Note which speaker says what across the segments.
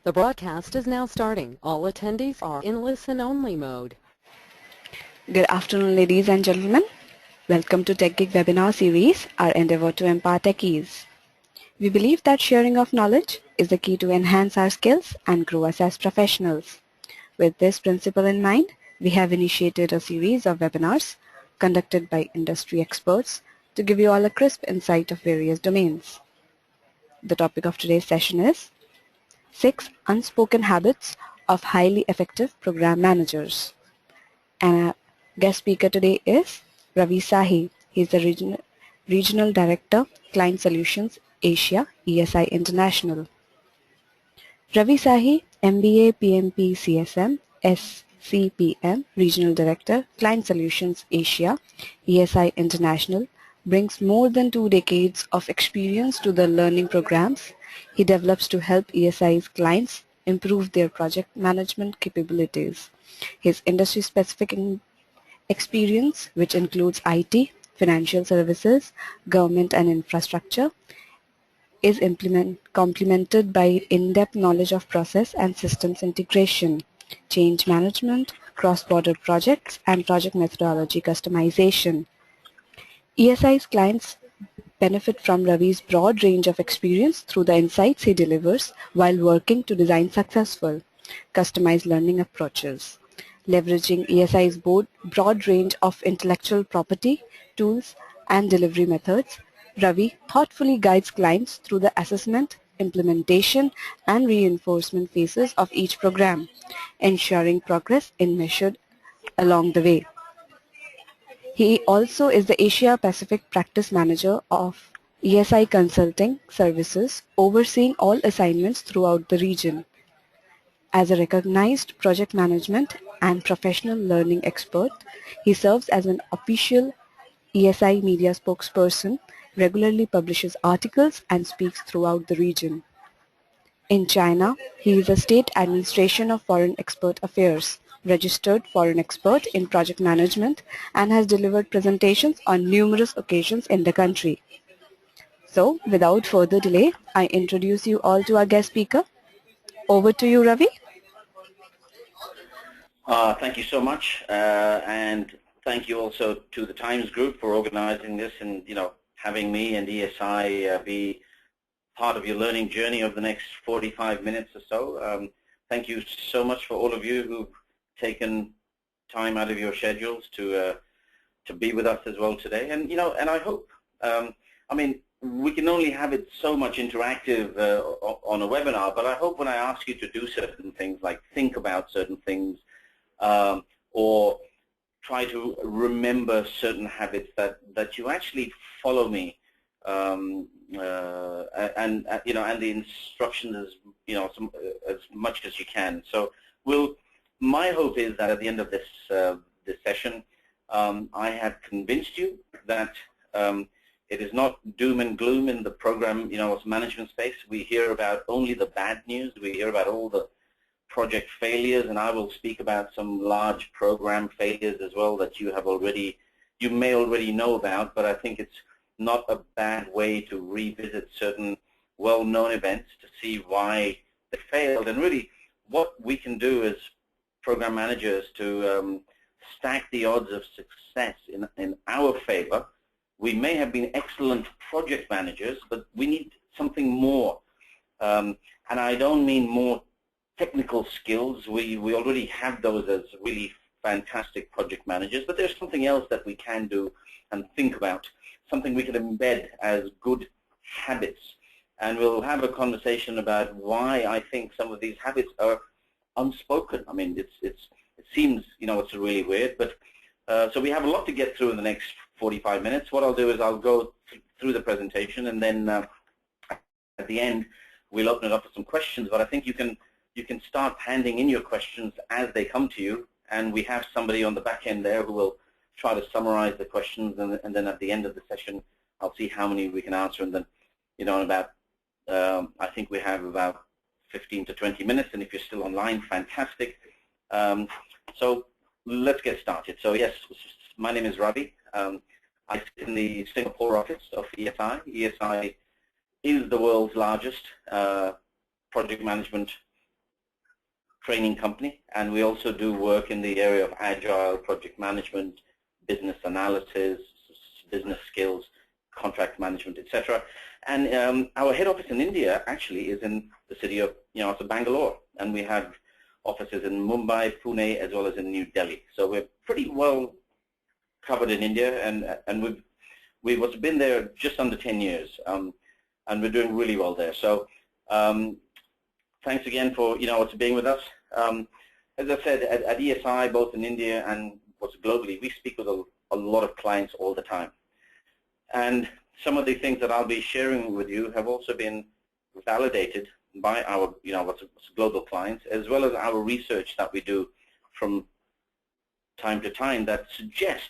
Speaker 1: The broadcast is now starting. All attendees are in listen-only mode.
Speaker 2: Good afternoon, ladies and gentlemen. Welcome to TechGig webinar series, our endeavor to empower techies. We believe that sharing of knowledge is the key to enhance our skills and grow us as professionals. With this principle in mind, we have initiated a series of webinars conducted by industry experts to give you all a crisp insight of various domains. The topic of today's session is 6 Unspoken Habits of Highly Effective Program Managers. And our guest speaker today is Ravi Sahi. He is the Regional Director, Client Solutions, Asia, ESI International. Ravi Sahi, MBA, PMP, CSM, SCPM, Regional Director, Client Solutions, Asia, ESI International, brings more than 2 decades of experience to the learning programs he develops to help ESI's clients improve their project management capabilities. His industry-specific experience, which includes IT, financial services, government and infrastructure, is complemented by in-depth knowledge of process and systems integration, change management, cross-border projects, and project methodology customization. ESI's clients benefit from Ravi's broad range of experience through the insights he delivers while working to design successful, customized learning approaches. Leveraging ESI's broad range of intellectual property, tools, and delivery methods, Ravi thoughtfully guides clients through the assessment, implementation, and reinforcement phases of each program, ensuring progress is measured along the way. He also is the Asia Pacific Practice Manager of ESI Consulting Services, overseeing all assignments throughout the region. As a recognized project management and professional learning expert, he serves as an official ESI media spokesperson, regularly publishes articles, and speaks throughout the region. In China, he is a State Administration of Foreign Expert Affairs, registered foreign expert in project management, and has delivered presentations on numerous occasions in the country. So, without further delay, I introduce you all to our guest speaker. Over to you, Ravi.
Speaker 3: Thank you so much, and thank you also to the Times Group for organizing this and, having me and ESI be part of your learning journey over the next 45 minutes or so. Thank you so much for all of you who've taken time out of your schedules to be with us as well today. And, and I hope, we can only have it so much interactive on a webinar, but I hope when I ask you to do certain things, like think about certain things, or try to remember certain habits that you actually follow me, and the instructions as much as you can. So my hope is that at the end of this this session, I have convinced you that it is not doom and gloom in the program management space. We hear about only the bad news. We hear about all the project failures, and I will speak about some large program failures as well that you may already know about, but I think it's not a bad way to revisit certain well-known events to see why they failed, and really what we can do as program managers to stack the odds of success in our favor. We may have been excellent project managers, but we need something more, and I don't mean more technical skills. We already have those as really fantastic project managers, but there's something else that we can do and think about, something we can embed as good habits. And we'll have a conversation about why I think some of these habits are unspoken. I mean, it seems, it's really weird, but so we have a lot to get through in the next 45 minutes. What I'll do is I'll go through the presentation, and then at the end, we'll open it up for some questions, but I think you can start handing in your questions as they come to you, and we have somebody on the back end there who will try to summarize the questions, and then at the end of the session, I'll see how many we can answer, and then, in about, I think we have about 15 to 20 minutes, and if you're still online, fantastic. So let's get started. So yes, my name is Ravi. I sit in the Singapore office of ESI. ESI is the world's largest project management training company, and we also do work in the area of agile, project management, business analysis, business skills, contract management, etc. And our head office in India actually is in the city of, it's Bangalore, and we have offices in Mumbai, Pune, as well as in New Delhi. So we're pretty well covered in India, and we've been there just under 10 years, and we're doing really well there. So thanks again for being with us. As I said, at ESI, both in India and globally, we speak with a lot of clients all the time. And some of the things that I'll be sharing with you have also been validated by our global clients, as well as our research that we do from time to time that suggests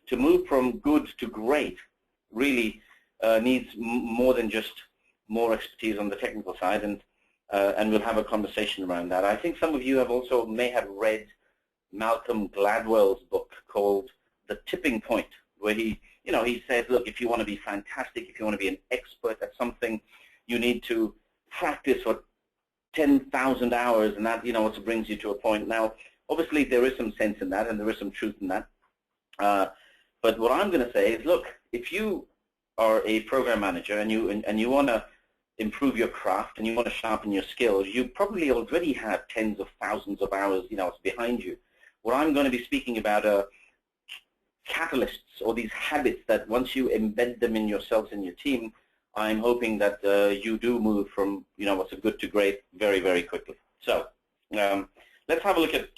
Speaker 3: to move from good to great really needs more than just more expertise on the technical side, and we'll have a conversation around that. I think some of you may have read Malcolm Gladwell's book called The Tipping Point, where he says, look, if you want to be fantastic, if you want to be an expert at something, you need to practice for 10,000 hours, and that, what brings you to a point. Now, obviously, there is some sense in that, and there is some truth in that. But what I'm going to say is, look, if you are a program manager and you want to improve your craft and you want to sharpen your skills, you probably already have tens of thousands of hours, behind you. What I'm going to be speaking about are catalysts, or these habits that once you embed them in yourselves and your team, I'm hoping that you do move from what's a good to great very, very quickly. So let's have a look at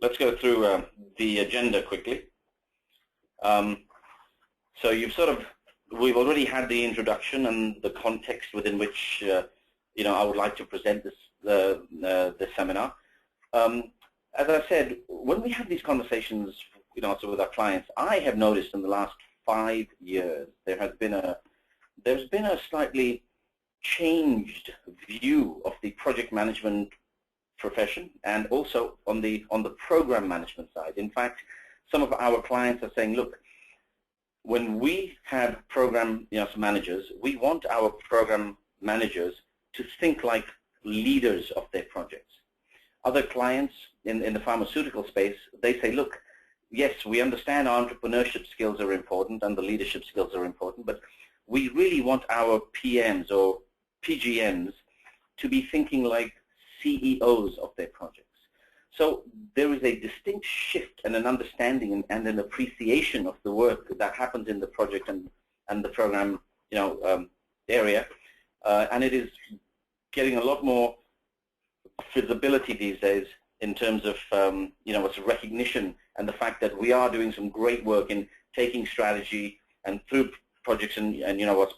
Speaker 3: let's go through the agenda quickly. So we've already had the introduction and the context within which I would like to present this seminar. As I said, when we have these conversations, with our clients, I have noticed in the last 5 years there's been a slightly changed view of the project management profession, and also on the program management side. In fact, some of our clients are saying, look, when we have program managers, we want our program managers to think like leaders of their projects. Other clients in the pharmaceutical space, they say, look, yes, we understand entrepreneurship skills are important and the leadership skills are important, but we really want our PMs or PGMs to be thinking like CEOs of their projects. So there is a distinct shift and an understanding and an appreciation of the work that happens in the project and the program area, and it is getting a lot more visibility these days in terms of its recognition and the fact that we are doing some great work in taking strategy and through projects and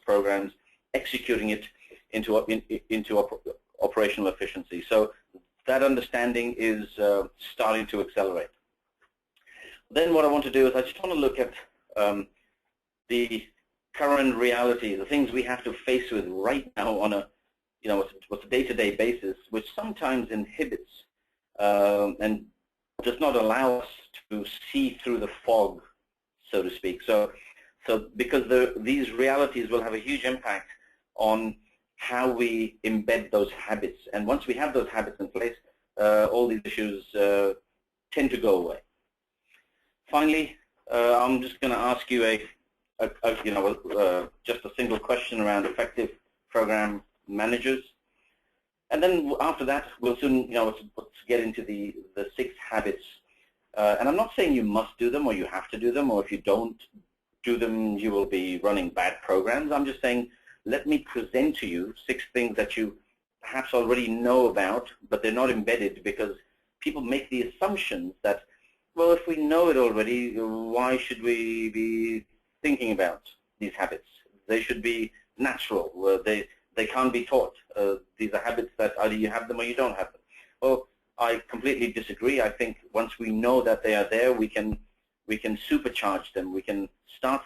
Speaker 3: programs, executing it into operational efficiency. So that understanding is starting to accelerate. Then what I want to do is I just want to look at the current reality, the things we have to face with right now on a what's a day-to-day basis, which sometimes inhibits and does not allow us to see through the fog, so to speak. So because these realities will have a huge impact on how we embed those habits. And once we have those habits in place, all these issues tend to go away. Finally, I'm just going to ask you just a single question around effective program managers. And then after that, we'll soon let's get into the 6 habits. And I'm not saying you must do them or you have to do them, or if you don't do them, you will be running bad programs. I'm just saying, let me present to you 6 things that you perhaps already know about, but they're not embedded because people make the assumptions that, well, if we know it already, why should we be thinking about these habits? They should be natural. They can't be taught. These are habits that either you have them or you don't have them. Well, I completely disagree. I think once we know that they are there, we can supercharge them. We can start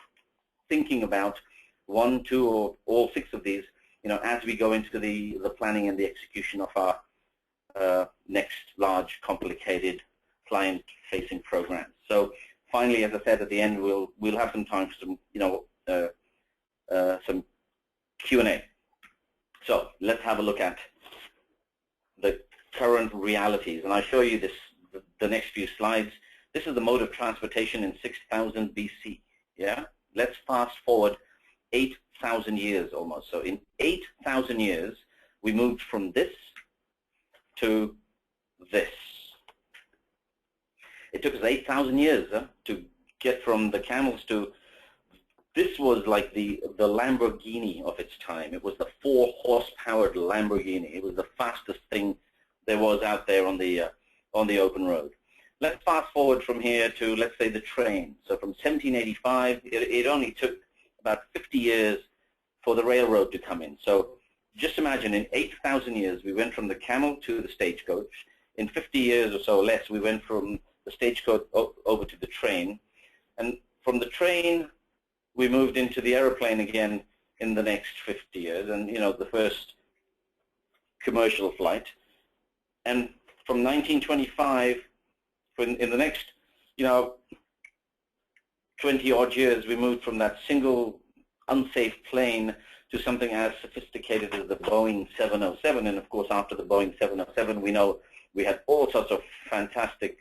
Speaker 3: thinking about 1, 2, or all 6 of these, as we go into the planning and the execution of our next large, complicated, client-facing programs. So finally, as I said at the end, we'll have some time for some Q&A. So let's have a look at current realities. And I'll show you this, the next few slides. This is the mode of transportation in 6000 BC. Yeah? Let's fast forward 8,000 years almost. So in 8,000 years, we moved from this to this. It took us 8,000 years to get from the camels to, this was like the Lamborghini of its time. It was the 4-horse-powered Lamborghini. It was the fastest thing there was out there on the open road. Let's fast forward from here to, let's say, the train. So from 1785, it only took about 50 years for the railroad to come in. So just imagine in 8,000 years, we went from the camel to the stagecoach. In 50 years or so less, we went from the stagecoach over to the train. And from the train, we moved into the aeroplane again in the next 50 years, and the first commercial flight. And from 1925, in the next 20-odd years, we moved from that single unsafe plane to something as sophisticated as the Boeing 707. And of course, after the Boeing 707, we know we had all sorts of fantastic,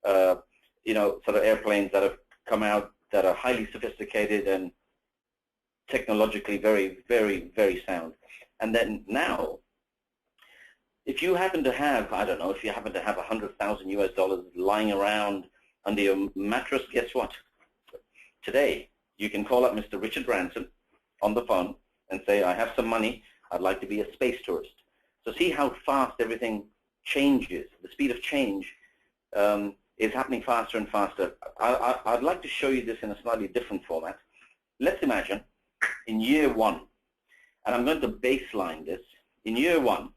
Speaker 3: sort of airplanes that have come out that are highly sophisticated and technologically very, very, very sound. And then now, if you happen to have, I don't know, if you happen to have $100,000 lying around under your mattress, guess what? Today, you can call up Mr. Richard Branson on the phone and say, I have some money, I'd like to be a space tourist. So see how fast everything changes. The speed of change is happening faster and faster. I'd like to show you this in a slightly different format. Let's imagine in year one, and I'm going to baseline this. In year one,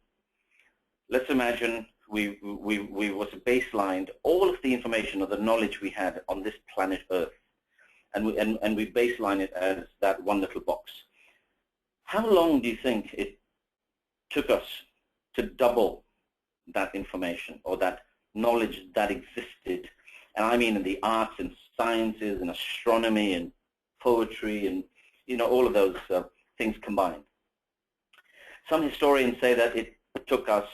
Speaker 3: let's imagine we was baselined all of the information or the knowledge we had on this planet Earth, and we baseline it as that one little box. How long do you think it took us to double that information or that knowledge that existed? And I mean in the arts and sciences and astronomy and poetry and all of those things combined. Some historians say that it took us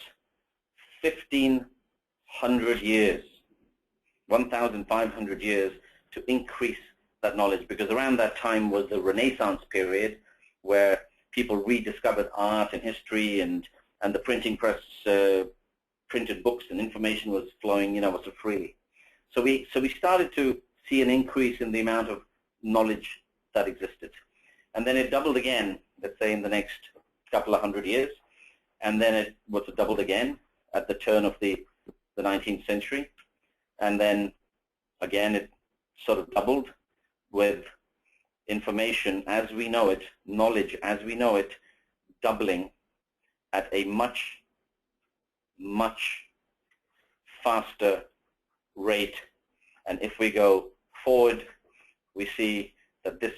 Speaker 3: 1,500 years, 1,500 years to increase that knowledge, because around that time was the Renaissance period where people rediscovered art and history, and the printing press printed books and information was flowing, so freely. So we started to see an increase in the amount of knowledge that existed. And then it doubled again, let's say in the next couple of hundred years, and then it was doubled again at the turn of the 19th century, and then again it sort of doubled with information as we know it, knowledge as we know it, doubling at a much, much faster rate. And if we go forward, we see that this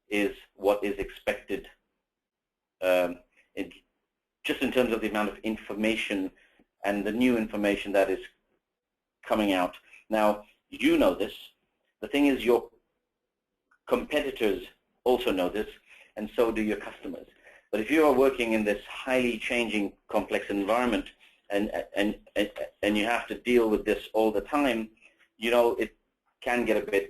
Speaker 3: is what is expected just in terms of the amount of information and the new information that is coming out. Now, you know this. The thing is, your competitors also know this, and so do your customers. But if you are working in this highly changing, complex environment, and you have to deal with this all the time, it can get a bit,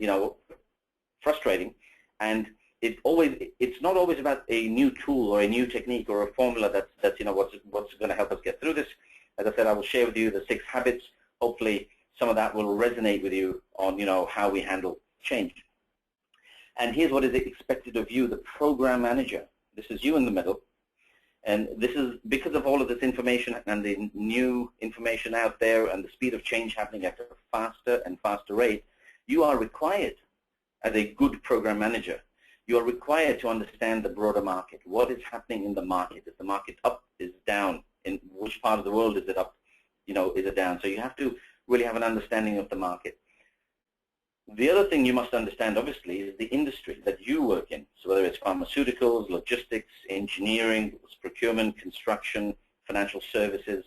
Speaker 3: frustrating. And it's not always about a new tool or a new technique or a formula that's what's going to help us get through this. As I said, I will share with you the 6 habits. Hopefully, some of that will resonate with you on how we handle change. And here's what is expected of you, the program manager. This is you in the middle. And this is because of all of this information and the new information out there and the speed of change happening at a faster and faster rate, you are required as a good program manager. You are required to understand the broader market. What is happening in the market? Is the market up? Is it down? In which part of the world is it up? Is it down? So you have to really have an understanding of the market. The other thing you must understand, obviously, is the industry that you work in. So whether it's pharmaceuticals, logistics, engineering, procurement, construction, financial services,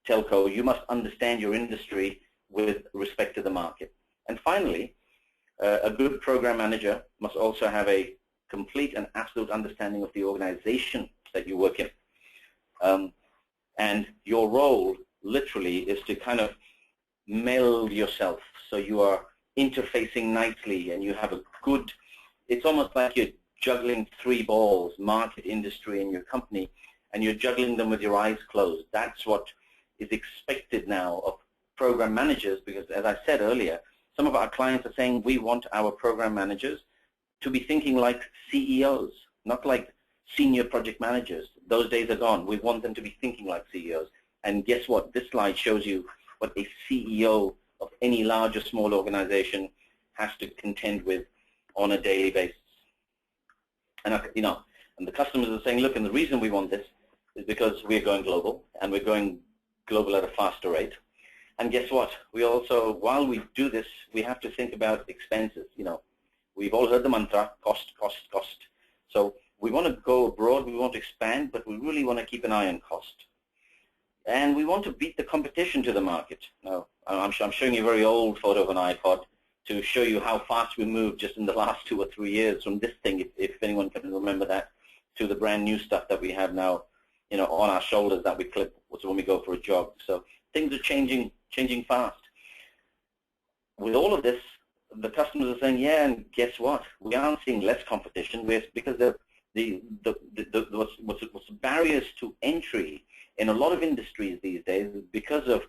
Speaker 3: telco, you must understand your industry with respect to the market. And finally, a good program manager must also have a complete and absolute understanding of the organization that you work in. And your role literally is to kind of meld yourself so you are interfacing nicely and you have a good, it's almost like you're juggling three balls, market, industry, and your company, and you're juggling them with your eyes closed. That's what is expected now of program managers, because as I said earlier, some of our clients are saying we want our program managers to be thinking like CEOs, not like senior project managers. Those days are gone. We want them to be thinking like CEOs. And guess what? This slide shows you what a CEO of any large or small organization has to contend with on a daily basis. And and the customers are saying, look, and the reason we want this is because we're going global, and we're going global at a faster rate. And guess what? We also, while we do this, we have to think about expenses. We've all heard the mantra, cost, cost, cost. So we want to go abroad, we want to expand, but we really want to keep an eye on cost. And we want to beat the competition to the market. Now, I'm showing you a very old photo of an iPod to show you how fast we moved just in the last 2 or 3 years from this thing, if anyone can remember that, to the brand new stuff that we have now, on our shoulders that we clip when we go for a jog. So things are changing fast. With all of this, the customers are saying, yeah, and guess what? We aren't seeing less competition because what's barriers to entry in a lot of industries these days, because of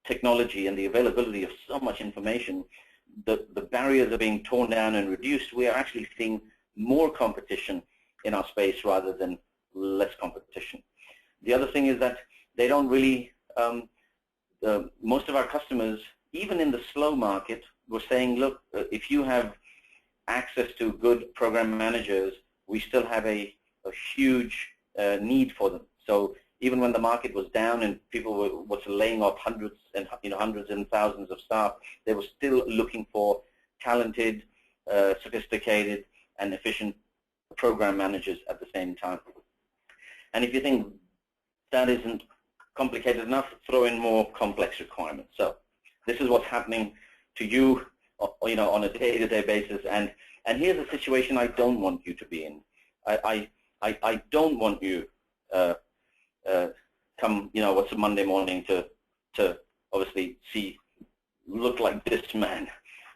Speaker 3: technology and the availability of so much information, the barriers are being torn down and reduced. We are actually seeing more competition in our space rather than less competition. The other thing is that they don't really, most of our customers, even in the slow market, were saying, look, if you have access to good program managers, we still have a huge need for them. So even when the market was down and people were laying off hundreds and thousands of staff, they were still looking for talented, sophisticated, and efficient program managers at the same time. And if you think that isn't complicated enough, throw in more complex requirements. So this is what's happening to you, on a day-to-day basis. And here's a situation I don't want you to be in. I don't want you come, what's a Monday morning to obviously look like this man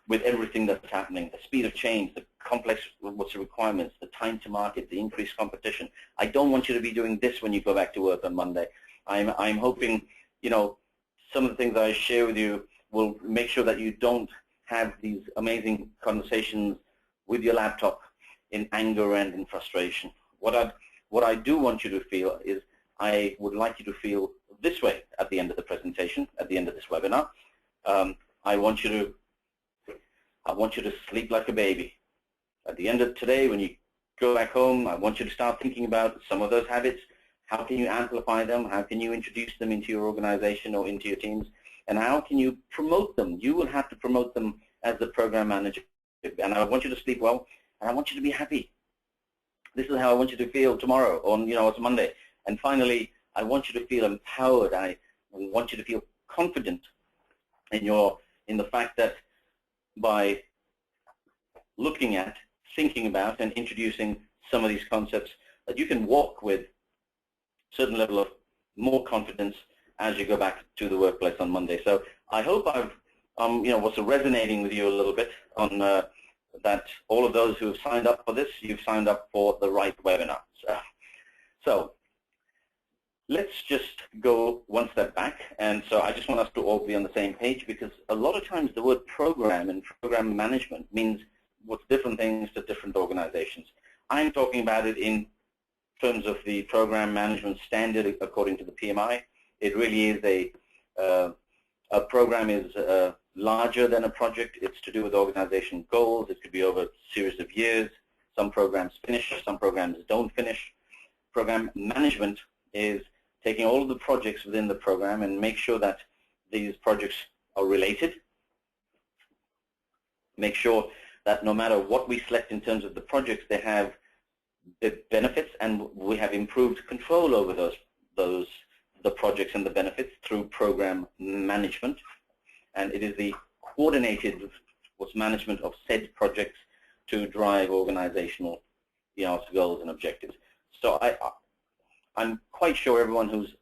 Speaker 3: with everything that's happening, the speed of change, the complex, what's the requirements, the time to market, the increased competition. I don't want you to be doing this when you go back to work on Monday. I'm hoping, some of the things I share with you will make sure that you don't have these amazing conversations with your laptop in anger and in frustration. What I do want you to feel is I would like you to feel this way at the end of the presentation, at the end of this webinar. I want you to sleep like a baby. At the end of today, when you go back home, I want you to start thinking about some of those habits. How can you amplify them? How can you introduce them into your organization or into your teams? And how can you promote them? You will have to promote them as the program manager. And I want you to sleep well, and I want you to be happy. This is how I want you to feel tomorrow, or it's Monday. And finally, I want you to feel empowered. I want you to feel confident in the fact that by looking at, thinking about, and introducing some of these concepts, that you can walk with a certain level of more confidence as you go back to the workplace on Monday. So I hope I've, was resonating with you a little bit on that all of those who have signed up for this, you've signed up for the right webinar. So let's just go one step back. And so I just want us to all be on the same page, because a lot of times the word program and program management means what's different things to different organizations. I'm talking about it in terms of the program management standard according to the PMI. It really is a program is larger than a project. It's to do with organization goals. It could be over a series of years. Some programs finish, some programs don't finish. Program management is taking all of the projects within the program and make sure that these projects are related. Make sure that no matter what we select in terms of the projects, they have the benefits, and we have improved control over the projects and the benefits through program management. And it is the coordinated management of said projects to drive organizational goals and objectives. So I'm quite sure everyone who's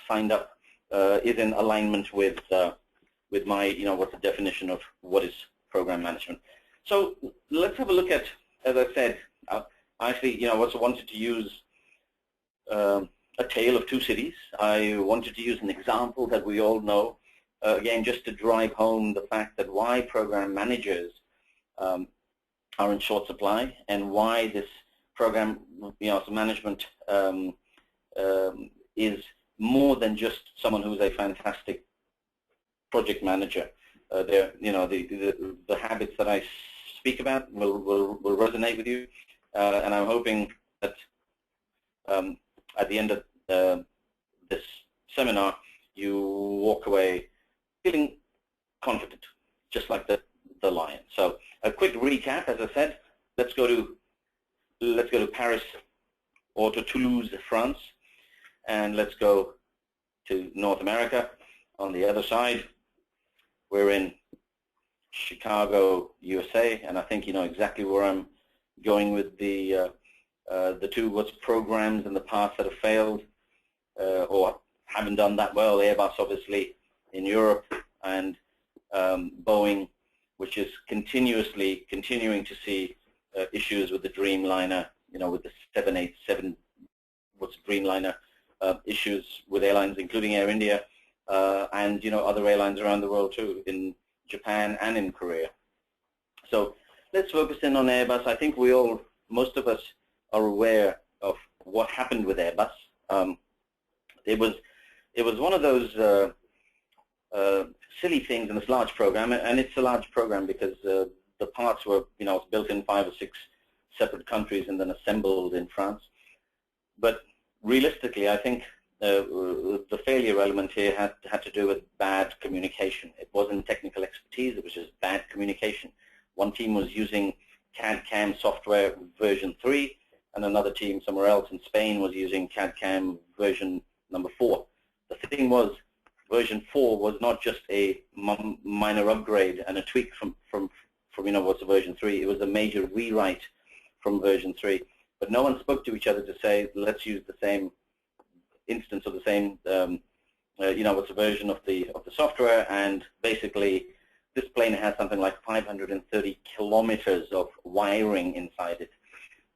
Speaker 3: signed up is in alignment with my, what's the definition of what is program management. So let's have a look at, as I said, actually, also wanted to use a tale of two cities. I wanted to use an example that we all know, again, just to drive home the fact that why program managers are in short supply and why this program management is more than just someone who's a fantastic project manager. The habits that I speak about will resonate with you, and I'm hoping that at the end of this seminar you walk away feeling confident, just like the lion. So a quick recap, as I said, let's go to Paris or to Toulouse, France, and let's go to North America. On the other side, we're in Chicago, USA, and I think you know exactly where I'm going with the two programs in the past that have failed or haven't done that well. Airbus, obviously, in Europe, and Boeing, which is continuing to see issues with the Dreamliner, with the 787, what's Dreamliner, issues with airlines, including Air India, and other airlines around the world too, in Japan and in Korea. So let's focus in on Airbus. I think most of us are aware of what happened with Airbus. It was one of those silly things in this large program, and it's a large program because the parts were built in 5 or 6 separate countries and then assembled in France. But realistically, I think the failure element here had to do with bad communication. It wasn't technical expertise, it was just bad communication. One team was using CAD-CAM software version 3, and another team somewhere else in Spain was using CAD-CAM version number 4. The thing was, version 4 was not just a minor upgrade and a tweak from what's version 3. It was a major rewrite from version 3. But no one spoke to each other to say, let's use the same instance of the same, what's a version of the software. And basically, this plane has something like 530 kilometers of wiring inside it.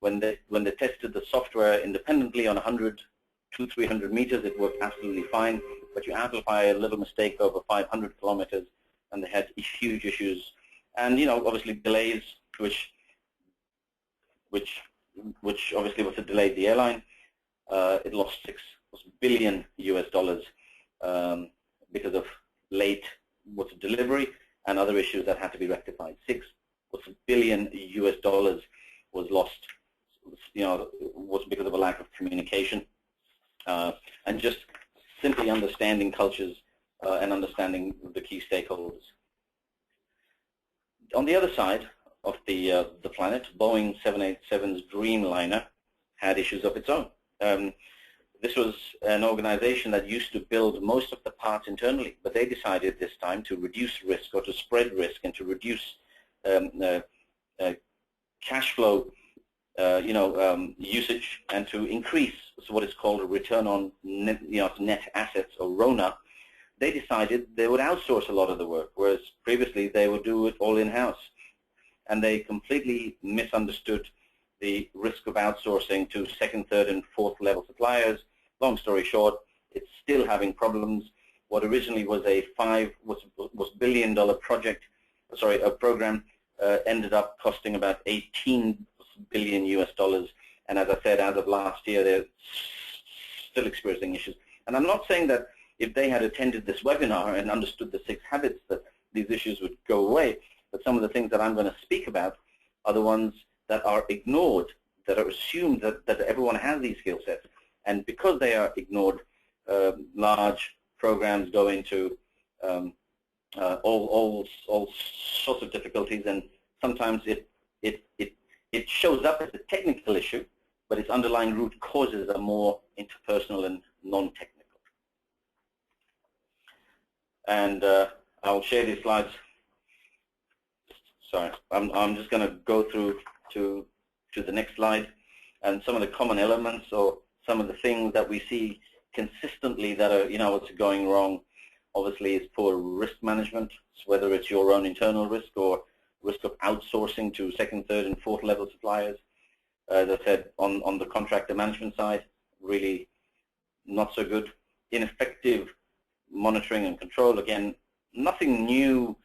Speaker 3: When they tested the software independently on 100 to 300 meters, it worked absolutely fine. But you amplify a little mistake over 500 kilometers, and they had huge issues. And obviously delays, which obviously was delayed the airline. It lost $6 billion because of late delivery and other issues that had to be rectified. $6 billion was lost, was because of a lack of communication and just simply understanding cultures and understanding the key stakeholders. On the other side of the planet, Boeing 787's Dreamliner had issues of its own. This was an organization that used to build most of the parts internally, but they decided this time to reduce risk or to spread risk and to reduce cash flow usage and to increase what is called a return on net assets, or RONA. They decided they would outsource a lot of the work, whereas previously they would do it all in-house. And they completely misunderstood the risk of outsourcing to second, third, and fourth level suppliers. Long story short, it's still having problems. What originally was a $5 billion project, a program, ended up costing about $18 billion. And as I said, as of last year, they're still experiencing issues. And I'm not saying that if they had attended this webinar and understood the 6 habits that these issues would go away, but some of the things that I'm going to speak about are the ones that are ignored, that are assumed that everyone has these skill sets. And because they are ignored, large programs go into all sorts of difficulties, and sometimes it shows up as a technical issue, but its underlying root causes are more interpersonal and non-technical. And I'll share these slides. Sorry, I'm just going to go through to the next slide, and some of the common elements or some of the things that we see consistently that are, what's going wrong, obviously, is poor risk management, whether it's your own internal risk or risk of outsourcing to second, third, and fourth level suppliers. As I said, on the contractor management side, really not so good. Ineffective monitoring and control, again, nothing new,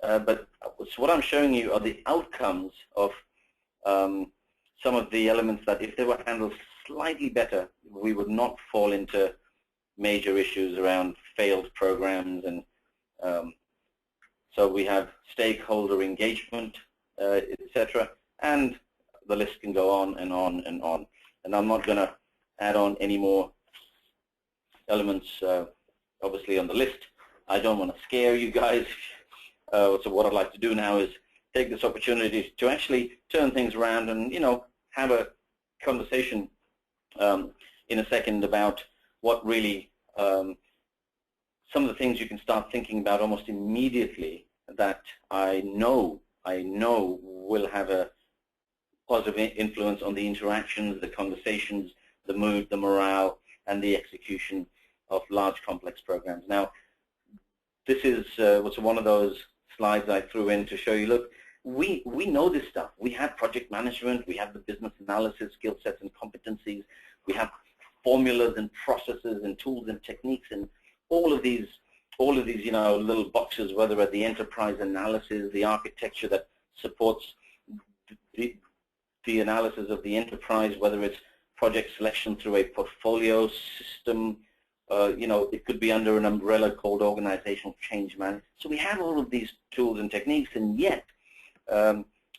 Speaker 3: but what I'm showing you are the outcomes of some of the elements that if they were handled slightly better, we would not fall into major issues around failed programs. And so we have stakeholder engagement, etc. And the list can go on and on and on. And I'm not going to add on any more elements, obviously, on the list. I don't want to scare you guys. So what I'd like to do now is take this opportunity to actually turn things around and, have a conversation in a second about what really some of the things you can start thinking about almost immediately that I know will have a positive influence on the interactions, the conversations, the mood, the morale, and the execution of large complex programs. Now, this is one of those slides I threw in to show you, look, we know this stuff. We have project management, we have the business analysis, skill sets and competencies, we have formulas and processes and tools and techniques and all of these little boxes, whether at the enterprise analysis, the architecture that supports the analysis of the enterprise, whether it's project selection through a portfolio system, it could be under an umbrella called organizational change management. So we have all of these tools and techniques, and yet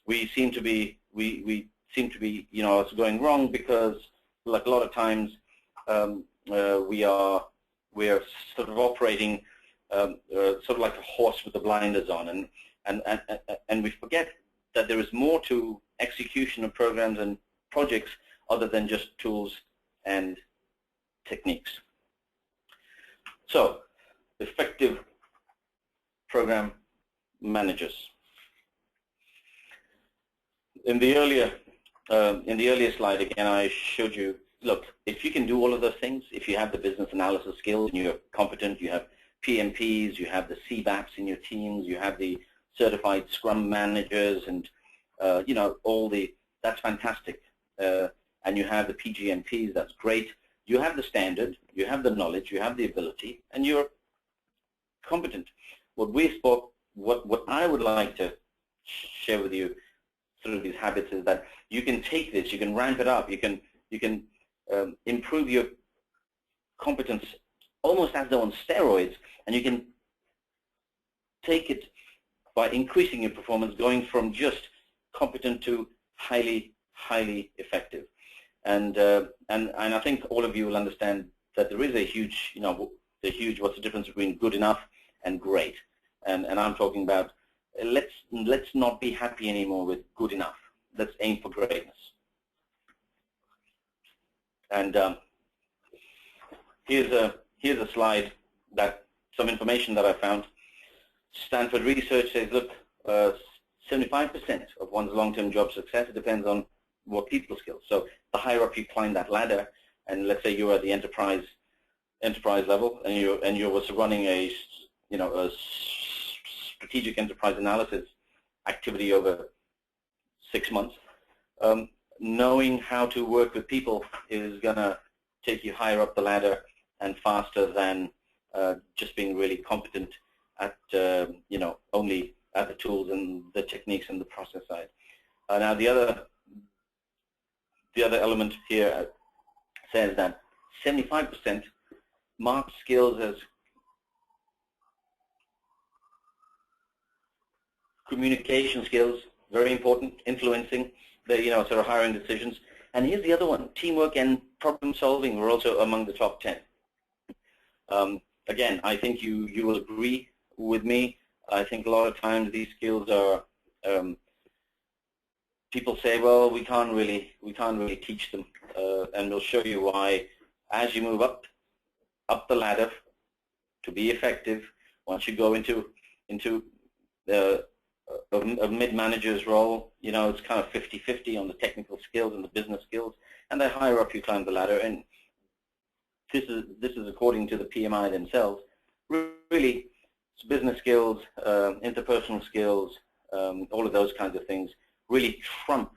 Speaker 3: we seem to be it's going wrong because, like a lot of times, we are sort of operating sort of like a horse with the blinders on, and we forget that there is more to execution of programs and projects other than just tools and techniques. So, effective program managers. In the earlier slide, again, I showed you, look, if you can do all of those things, if you have the business analysis skills and you're competent, you have PMPs, you have the CBAPs in your teams, you have the certified Scrum managers, and that's fantastic. And you have the PGMPs, that's great. You have the standard, you have the knowledge, you have the ability, and you're competent. What I would like to share with you through these habits is that you can take this, you can ramp it up, you can improve your competence almost as though on steroids, and you can take it by increasing your performance, going from just competent to highly effective. And I think all of you will understand that there is a huge, what's the difference between good enough and great. And I'm talking about let's not be happy anymore with good enough. Let's aim for greatness. And here's a slide that some information that I found. Stanford research says, look, 75% of one's long-term job success depends on what people skills. So the higher up you climb that ladder, and let's say you're at the enterprise level, and you're also running a strategic enterprise analysis activity over 6 months. Knowing how to work with people is going to take you higher up the ladder and faster than just being really competent at only at the tools and the techniques and the process side. Now the other element here says that 75% mark skills as communication skills, very important, influencing the sort of hiring decisions. And here's the other one: teamwork and problem solving were also among the top 10. Again, I think you will agree with me. I think a lot of times these skills are people say, well, we can't really teach them, and we'll show you why. As you move up the ladder to be effective, once you go into a mid-manager's role, it's kind of 50-50 on the technical skills and the business skills, and the higher up you climb the ladder, and this is according to the PMI themselves. Really, it's business skills, interpersonal skills, all of those kinds of things really trump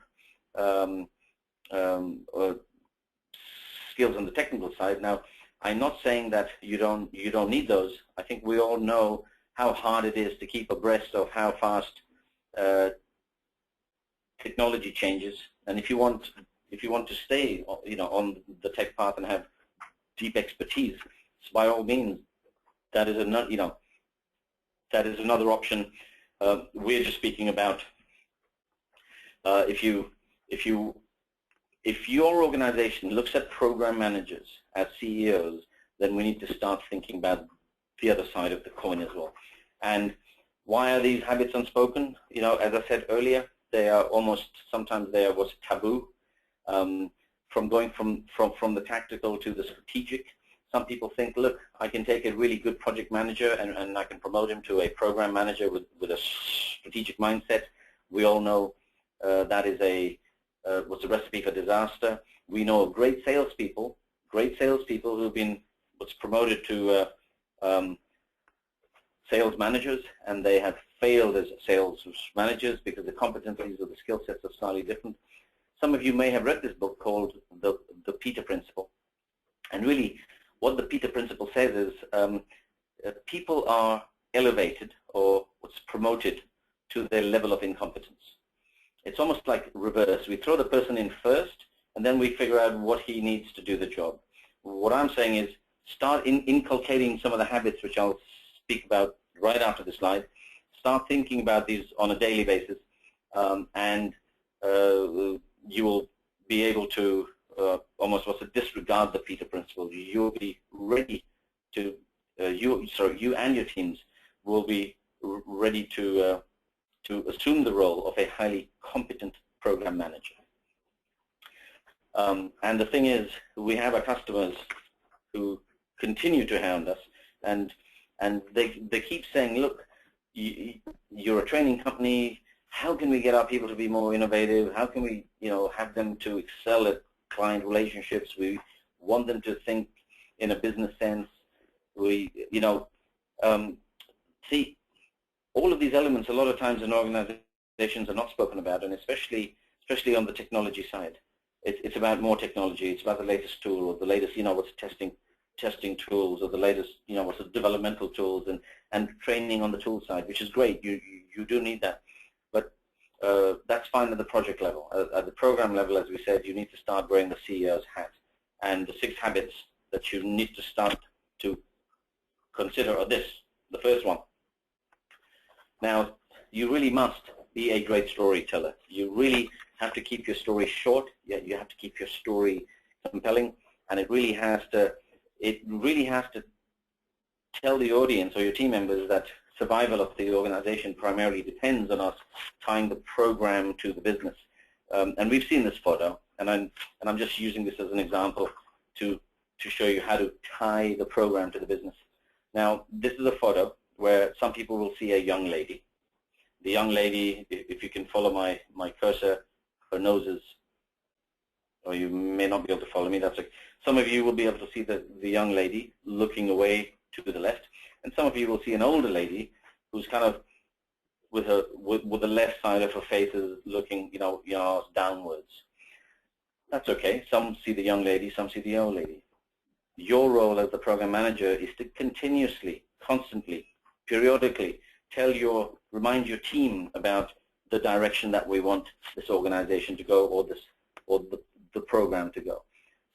Speaker 3: skills on the technical side. Now, I'm not saying that you don't need those. I think we all know how hard it is to keep abreast of how fast technology changes, and if you want to stay, on the tech path and have deep expertise, so by all means, that is another, that is another option. We're just speaking about if your organization looks at program managers as CEOs, then we need to start thinking about the other side of the coin as well. And why are these habits unspoken? As I said earlier, they are almost, sometimes they are what's taboo. From going from the tactical to the strategic. Some people think, look, I can take a really good project manager and I can promote him to a program manager with a strategic mindset. We all know that is what's a recipe for disaster. We know of great salespeople who've been promoted to sales managers, and they have failed as sales managers because the competencies or the skill sets are slightly different. Some of you may have read this book called the Peter Principle. And really, what the Peter Principle says is people are elevated or what's promoted to their level of incompetence. It's almost like reverse. We throw the person in first, and then we figure out what he needs to do the job. What I'm saying is start inculcating some of the habits, which I'll speak about right after the slide. Start thinking about these on a daily basis, and you will be able to almost disregard the Peter Principle. You'll be ready to, you and your teams will be ready to assume the role of a highly competent program manager. And the thing is, we have our customers who continue to hound us, and they keep saying, look, you're a training company. How can we get our people to be more innovative? How can we, have them to excel at client relationships? We want them to think in a business sense. We, see, all of these elements a lot of times in organizations are not spoken about, and especially on the technology side. It's about more technology. It's about the latest tool or the latest, what's testing tools, or the latest, what's the developmental tools, and training on the tool side, which is great. You do need that. But that's fine at the project level. At the program level, as we said, you need to start wearing the CEO's hat. And the 6 habits that you need to start to consider are this. The first one. Now, you really must be a great storyteller. You really have to keep your story short. You have to keep your story compelling, and it really has to tell the audience or your team members that survival of the organization primarily depends on us tying the program to the business. And we've seen this photo, and I'm just using this as an example to show you how to tie the program to the business. Now, this is a photo where some people will see a young lady. The young lady, if you can follow my cursor, her nose is, or you may not be able to follow me, that's like, some of you will be able to see the young lady looking away to the left, and some of you will see an older lady who's kind of with the left side of her face is looking, downwards. That's okay. Some see the young lady, some see the old lady. Your role as the program manager is to continuously, constantly, periodically remind your team about the direction that we want this organization to go, or the program to go.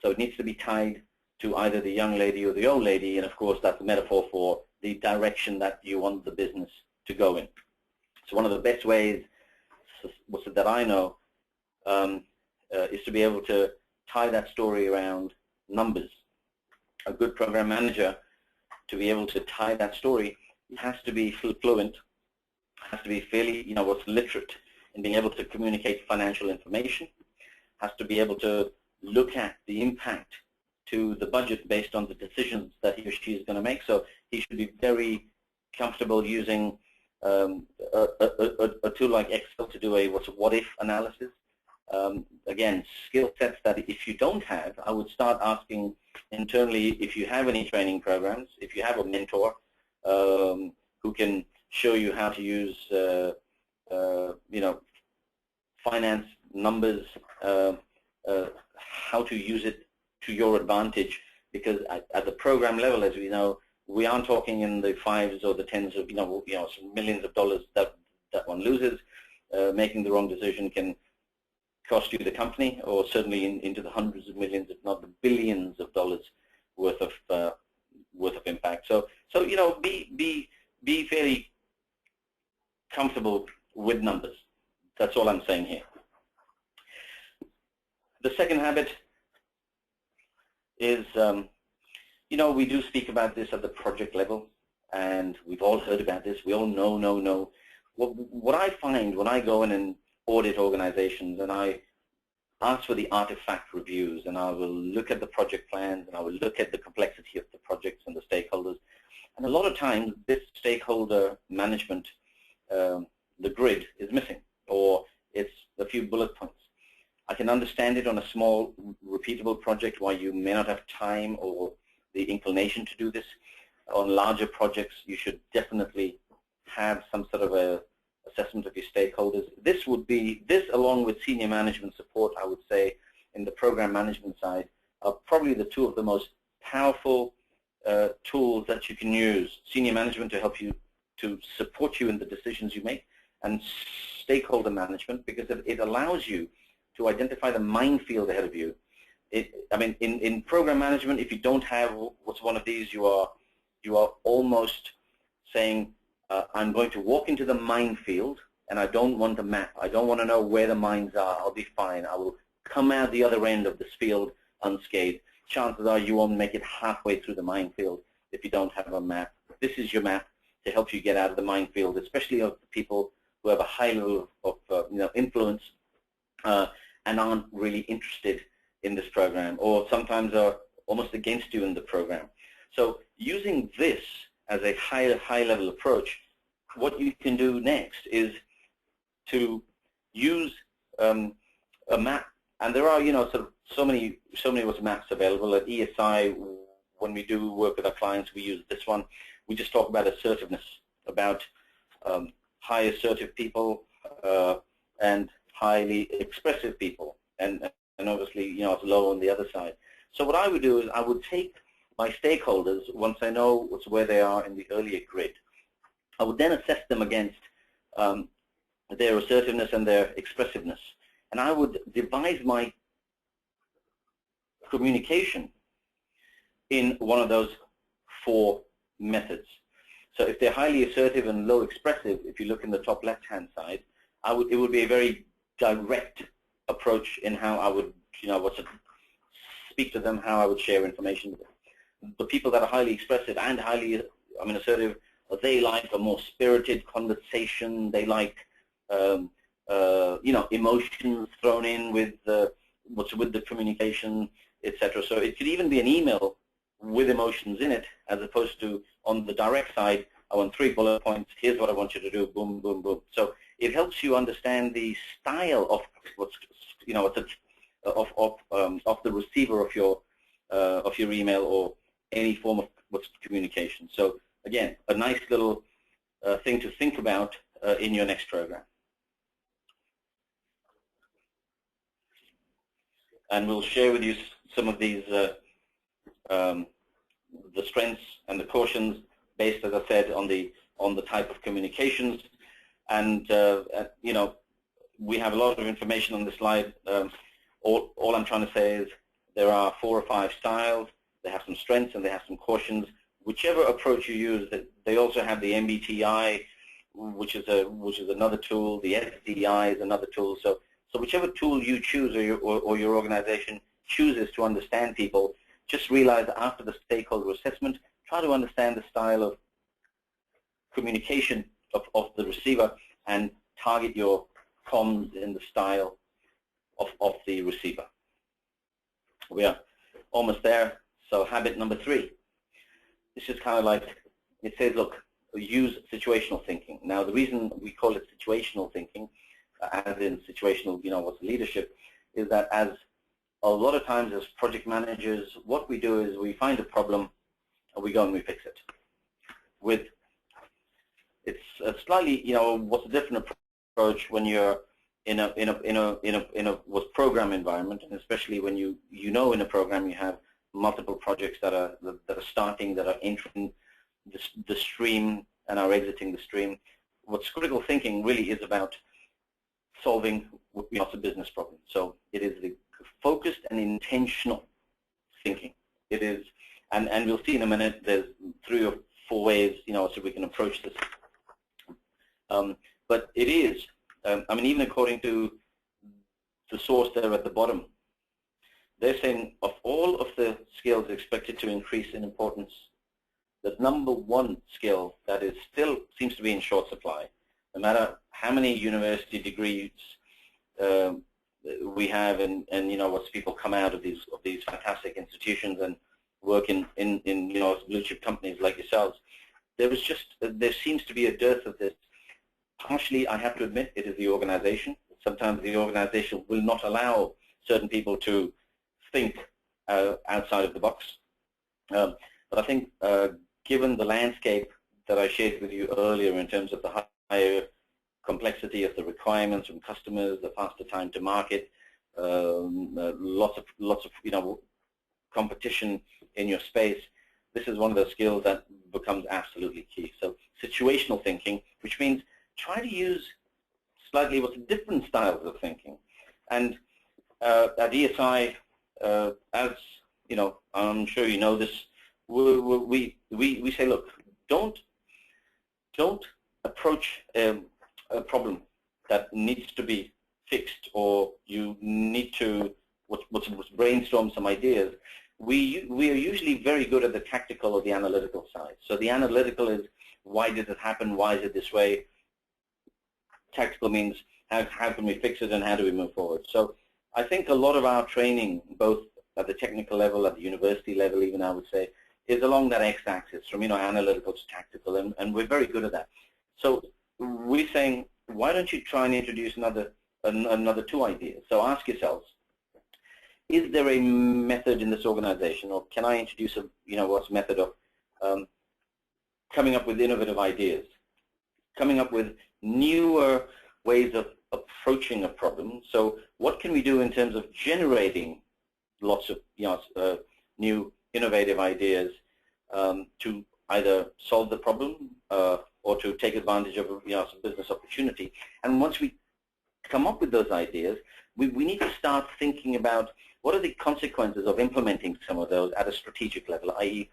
Speaker 3: So it needs to be tied to either the young lady or the old lady, and of course that's a metaphor for the direction that you want the business to go in. So one of the best ways that I know is to be able to tie that story around numbers. A good program manager, to be able to tie that story, has to be fluent, has to be fairly, literate in being able to communicate financial information, has to be able to look at the impact to the budget based on the decisions that he or she is going to make. So he should be very comfortable using a tool like Excel to do a what if analysis. again, skill sets that if you don't have, I would start asking internally if you have any training programs, if you have a mentor who can show you how to use, finance, numbers, how to use it to your advantage. Because at the program level, as we know, we aren't talking in the fives or the tens of, some millions of dollars that one loses. Making the wrong decision can cost you the company, or certainly into the hundreds of millions, if not the billions of dollars worth of impact. So be fairly comfortable with numbers. That's all I'm saying here. The second habit is, we do speak about this at the project level, and we've all heard about this. We all know. What I find when I go in and audit organizations, and I ask for the artifact reviews, and I will look at the project plans, and I will look at the complexity of the projects and the stakeholders. And a lot of times, this stakeholder management, the grid, is missing, or it's a few bullet points. I can understand it on a small, repeatable project where you may not have time or the inclination to do this. On larger projects, you should definitely have some sort of a assessment of your stakeholders. This along with senior management support, I would say, in the program management side, are probably the two of the most powerful tools that you can use. Senior management to help you, to support you in the decisions you make, and stakeholder management, because it allows you to identify the minefield ahead of you. In program management, if you don't have what's one of these, you are almost saying, I'm going to walk into the minefield, and I don't want a map. I don't want to know where the mines are. I'll be fine. I will come out the other end of this field unscathed. Chances are you won't make it halfway through the minefield if you don't have a map. This is your map to help you get out of the minefield, especially of the people who have a high level of influence and aren't really interested in this program, or sometimes are almost against you in the program. So using this as a high-level approach, what you can do next is to use a map. And there are, so many maps available at ESI. When we do work with our clients, we use this one. We just talk about assertiveness, about high assertive people and highly expressive people, and obviously, it's low on the other side. So what I would do is I would take my stakeholders, once I know where they are in the earlier grid, I would then assess them against their assertiveness and their expressiveness. And I would devise my communication in one of those 4 methods. So if they're highly assertive and low expressive, if you look in the top left-hand side, it would be a very direct approach in how I would, speak to them, how I would share information with them. The people that are highly expressive and highly, assertive, they like a more spirited conversation. They like, emotions thrown in with what's with the communication, etc. So it could even be an email with emotions in it, as opposed to on the direct side, I want 3 bullet points. Here's what I want you to do. Boom, boom, boom. So it helps you understand the style of of the receiver of your email or any form of communication. So again, a nice little thing to think about in your next program. And we'll share with you some of these, the strengths and the cautions based, as I said, on the type of communications. And we have a lot of information on the slide. All I'm trying to say is there are 4 or 5 styles. They have some strengths and they have some cautions. Whichever approach you use, they also have the MBTI, which is another tool. The SDI is another tool. So whichever tool you choose, or your organization chooses to understand people, just realize that after the stakeholder assessment, try to understand the style of communication of the receiver and target your comms in the style of the receiver. We are almost there. So habit number 3. This is kind of like, it says, look, use situational thinking. Now, the reason we call it situational thinking, as in situational, what's leadership, is that as a lot of times as project managers, what we do is we find a problem and we go and we fix it. It's a slightly, what's a different approach when you're in a what's program environment, and especially when you in a program you have multiple projects that are starting, that are entering the stream and are exiting the stream. What's critical thinking really is about solving a business problem. So it is the focused and intentional thinking. It is, and we'll see in a minute, there's 3 or 4 ways, so we can approach this. But it is, even according to the source there at the bottom, they're saying of all of the skills expected to increase in importance, the number 1 skill that is still seems to be in short supply, no matter how many university degrees we have, and what's people come out of these fantastic institutions and work in blue chip companies like yourselves. There seems to be a dearth of this. Partially, I have to admit, it is the organization. Sometimes the organization will not allow certain people to think outside of the box. But I think given the landscape that I shared with you earlier in terms of the higher complexity of the requirements from customers, the faster time to market, lots of competition in your space, this is one of the skills that becomes absolutely key. So situational thinking, which means try to use slightly what's different styles of thinking. And at ESI, as I'm sure you know this, we say, look, don't approach a problem that needs to be fixed, or you need to brainstorm some ideas. We are usually very good at the tactical or the analytical side. So the analytical is, why did it happen? Why is it this way? Tactical means how can we fix it and how do we move forward? So I think a lot of our training, both at the technical level, at the university level even, I would say, is along that x-axis from analytical to tactical, and we're very good at that. So we're saying, why don't you try and introduce another 2 ideas? So ask yourselves, is there a method in this organization, or can I introduce what's method of coming up with innovative ideas, coming up with newer ways of approaching a problem? So what can we do in terms of generating lots of new innovative ideas to either solve the problem or to take advantage of some business opportunity? And once we come up with those ideas, we need to start thinking about what are the consequences of implementing some of those at a strategic level, i.e.,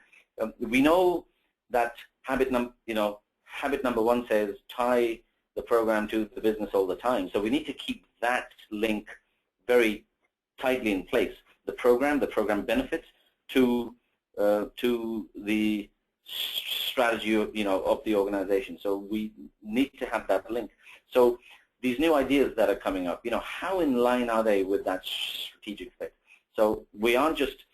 Speaker 3: we know that habit number 1 says tie the program to the business all the time. So we need to keep that link very tightly in place. The program benefits to the strategy of the organization. So we need to have that link. So these new ideas that are coming up, how in line are they with that strategic fit? So we aren't just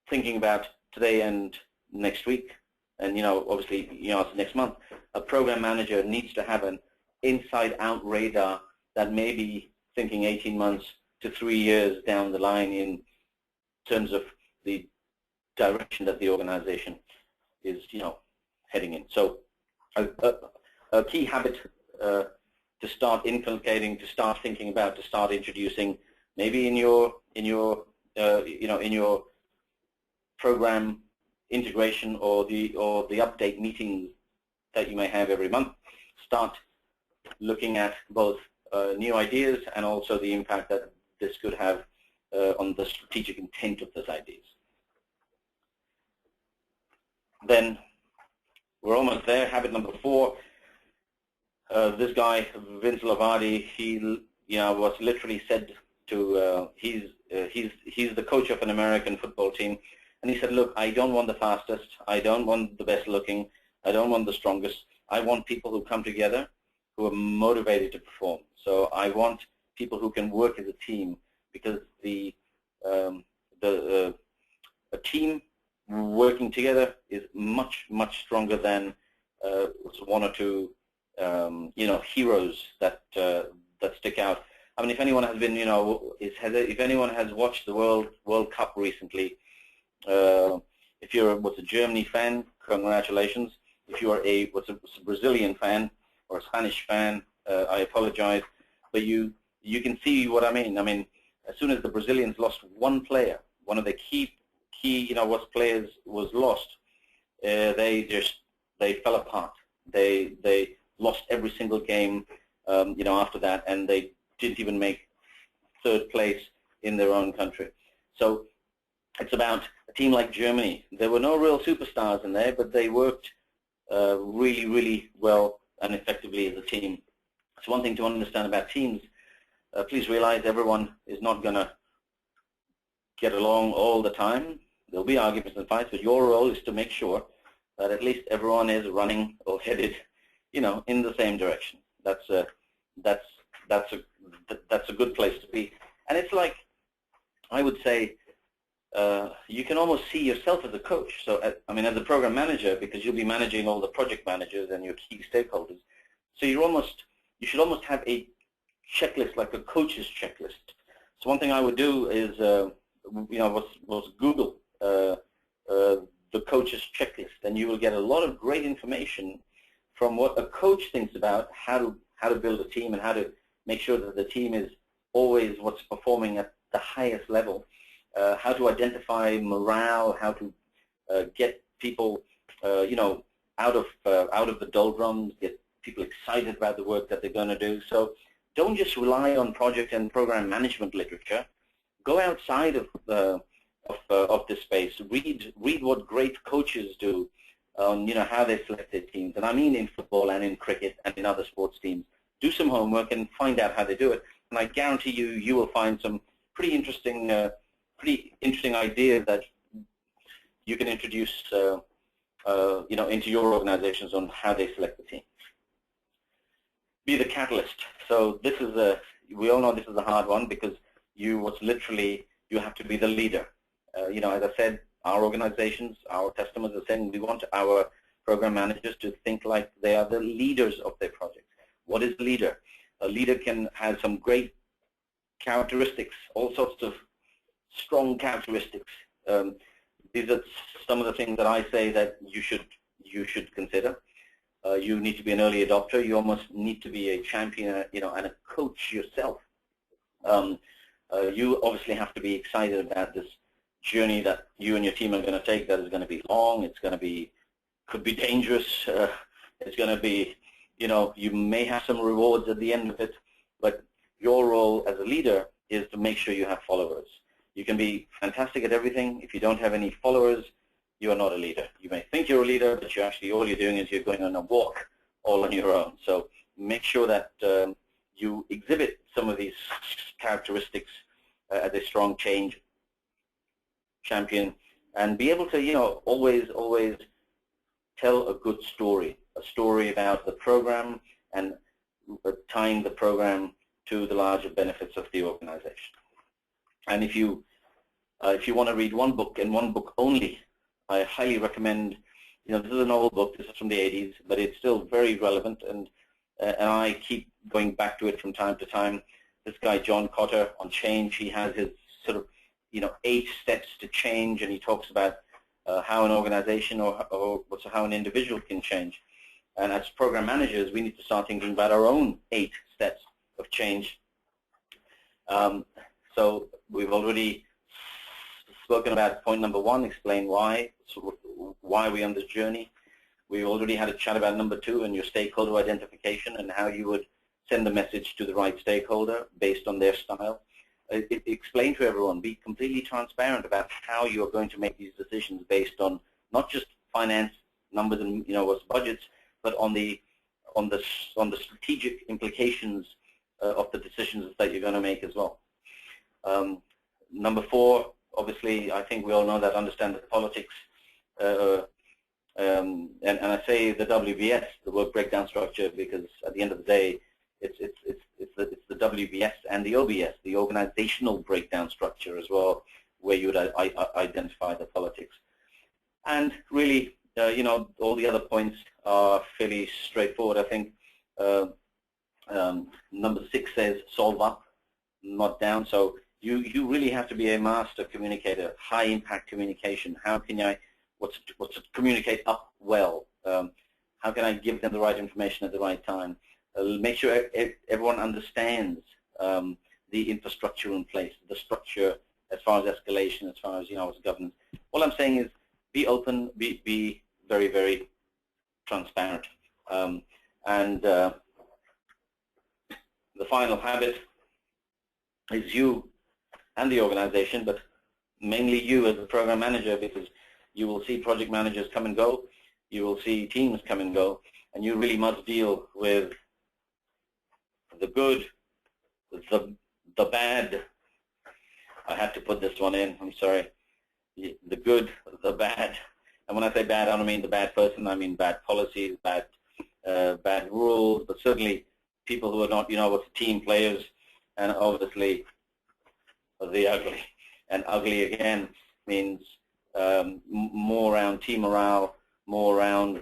Speaker 3: thinking about today and next week, and obviously it's next month. A program manager needs to have an inside-out radar that may be thinking 18 months to 3 years down the line in terms of the direction that the organization is heading in. So a key habit to start inculcating, to start thinking about, to start introducing, maybe in your program integration or the update meetings that you may have every month. Start looking at both new ideas and also the impact that this could have on the strategic intent of those ideas. Then we're almost there. Habit number 4. This guy, Vince Lombardi, he was literally said to he's the coach of an American football team, and he said, look, I don't want the fastest, I don't want the best looking, I don't want the strongest. I want people who come together who are motivated to perform. So I want people who can work as a team, because a team working together is much stronger than 1 or 2 heroes that that stick out. I mean, if anyone has been, if anyone has watched the World Cup recently, if you're a Germany fan, congratulations. If you are a Brazilian fan or a Spanish fan, I apologize, but you can see what I mean. I mean, as soon as the Brazilians lost one player, one of the key players was lost, they fell apart. They lost every single game, after that, and they didn't even make third place in their own country. So it's about a team like Germany. There were no real superstars in there, but they worked really, really well and effectively as a team. So one thing to understand about teams, please realize everyone is not going to get along all the time. There'll be arguments and fights, but your role is to make sure that at least everyone is running or headed, in the same direction. That's a good place to be. And it's like, I would say, you can almost see yourself as a coach. So, as a program manager, because you'll be managing all the project managers and your key stakeholders. So you should almost have a checklist, like a coach's checklist. So one thing I would do is, was Google the coach's checklist, and you will get a lot of great information from what a coach thinks about how to build a team and how to make sure that the team is always what's performing at the highest level. How to identify morale, how to get people, out of the doldrums, get people excited about the work that they're going to do. So don't just rely on project and program management literature. Go outside of this space. Read what great coaches do on how they select their teams, and I mean in football and in cricket and in other sports teams. Do some homework and find out how they do it, and I guarantee you will find some pretty interesting ideas that you can introduce into your organizations on how they select the team. Be the catalyst. So this is we all know this is a hard one, because you have to be the leader. As I said, our organizations, our customers are saying we want our program managers to think like they are the leaders of their project. What is a leader? A leader can have some great characteristics, all sorts of strong characteristics. These are some of the things that I say that you should consider. You need to be an early adopter. You almost need to be a champion, and a coach yourself. You obviously have to be excited about this journey that you and your team are going to take. That is going to be long. It's going to be, could be dangerous. It's going to be, you may have some rewards at the end of it, but your role as a leader is to make sure you have followers. You can be fantastic at everything. If you don't have any followers, you are not a leader. You may think you're a leader, but all you're doing is you're going on a walk all on your own. So make sure that you exhibit some of these characteristics as a strong change champion, and be able to, always tell a good story, a story about the program and tying the program to the larger benefits of the organization. And if you want to read one book and one book only, I highly recommend, this is an old book, this is from the 80s, but it's still very relevant, and I keep going back to it from time to time. This guy, John Cotter, on change, he has his sort of, 8 steps to change, and he talks about how an organization or how an individual can change. And as program managers, we need to start thinking about our own 8 steps of change. So we've already spoken about point number 1, explain why, why we're on this journey. We already had a chat about number 2 and your stakeholder identification and how you would send the message to the right stakeholder based on their style. Explain to everyone, be completely transparent about how you are going to make these decisions based on not just finance numbers and what's budgets, but on the strategic implications of the decisions that you're going to make as well. Number 4, obviously, I think we all know that understand the politics, and I say the WBS, the work breakdown structure, because at the end of the day, it's the WBS and the OBS, the organizational breakdown structure as well, where you would identify the politics. And really, all the other points are fairly straightforward. I think Uh, Number 6 says solve up, not down. So you really have to be a master communicator, high impact communication. How can I, what's to communicate up well? How can I give them the right information at the right time? Make sure everyone understands the infrastructure in place, the structure as far as escalation, as far as, as governance. All I'm saying is be open, be very, very transparent. And the final habit is you and the organization, but mainly you as the program manager, because you will see project managers come and go, you will see teams come and go, and you really must deal with the good, the bad. I had to put this one in, I'm sorry. The good, the bad. And when I say bad, I don't mean the bad person, I mean bad policies, bad rules, but certainly people who are not, what's team players, and obviously the ugly. And ugly again means more around team morale, more around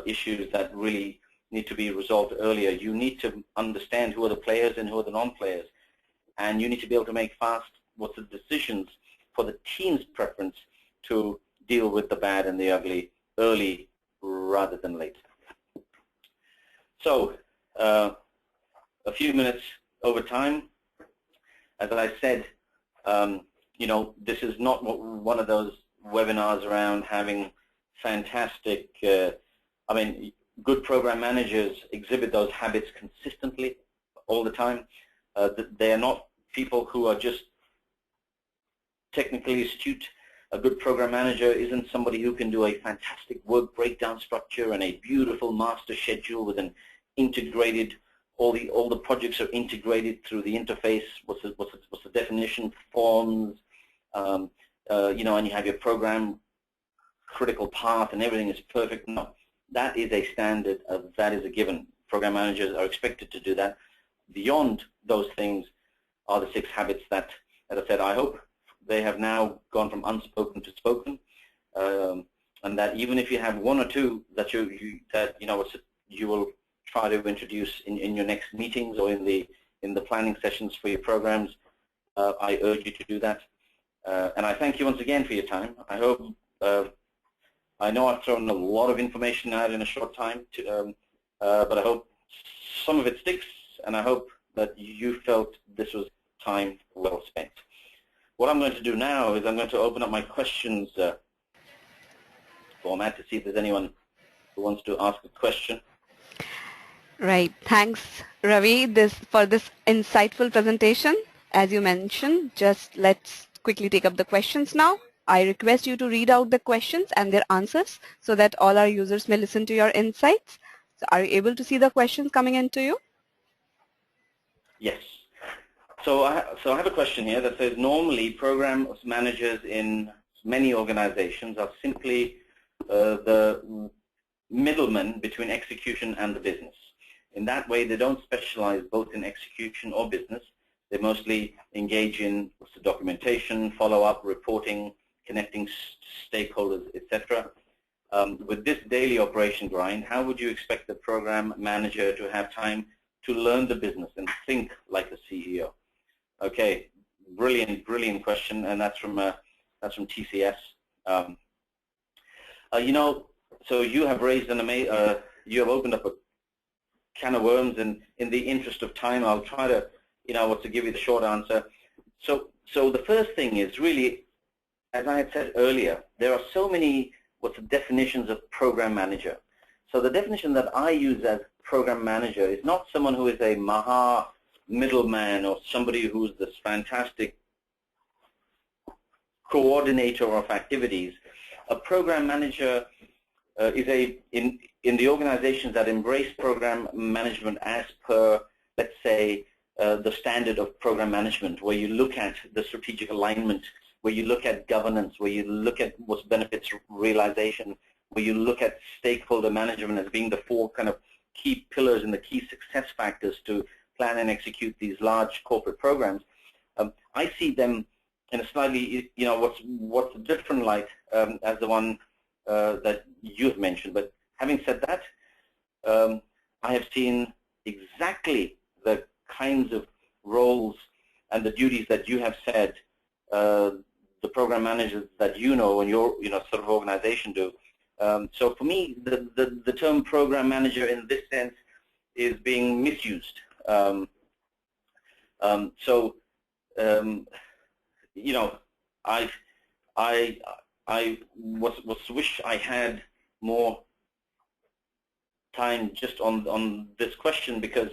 Speaker 3: issues that really need to be resolved earlier. You need to understand who are the players and who are the non-players, and you need to be able to make fast what's the decisions for the team's preference to deal with the bad and the ugly early rather than late. So a few minutes over time. As I said, this is not one of those webinars around having fantastic, good program managers exhibit those habits consistently all the time. They are not people who are just technically astute. A good program manager isn't somebody who can do a fantastic work breakdown structure and a beautiful master schedule with an integrated, all the projects are integrated through the interface. What's the definition? Forms, and you have your program critical path and everything is perfect. No, that is a standard. That is a given. Program managers are expected to do that. Beyond those things are the 6 habits that, as I said, I hope they have now gone from unspoken to spoken, and that even if you have 1 or 2 that you will try to introduce in your next meetings or in the planning sessions for your programs, I urge you to do that. And I thank you once again for your time. I hope, I know I've thrown a lot of information out in a short time, but I hope some of it sticks, and I hope that you felt this was time well spent. What I'm going to do now is I'm going to open up my questions format to see if there's anyone who wants to ask a question.
Speaker 2: Right. Thanks, Ravi, for this insightful presentation. As you mentioned, just let's quickly take up the questions now. I request you to read out the questions and their answers so that all our users may listen to your insights. So are you able to see the questions coming into you?
Speaker 3: Yes. So I have a question here that says, normally program managers in many organizations are simply the middlemen between execution and the business. In that way, they don't specialize both in execution or business. They mostly engage in the documentation, follow-up, reporting, connecting stakeholders, etc. With this daily operation grind, how would you expect the program manager to have time to learn the business and think like a CEO? Okay, brilliant question, and that's from TCS. So you have raised you have opened up a can of worms, and in the interest of time, I'll try to, to give you the short answer. So the first thing is really, as I had said earlier, there are so many definitions of program manager. So the definition that I use as program manager is not someone who is a maha middleman or somebody who's this fantastic coordinator of activities. A program manager is in the organizations that embrace program management as per, let's say, the standard of program management, where you look at the strategic alignment, where you look at governance, where you look at what's benefits realization, where you look at stakeholder management as being the 4 kind of key pillars and the key success factors to plan and execute these large corporate programs. I see them in a slightly, what's different light as the one that you've mentioned. But having said that, I have seen exactly the kinds of roles and the duties that you have said the program managers that you know and your sort of organization do. So for me, the term program manager in this sense is being misused. I wish I had more time just on this question because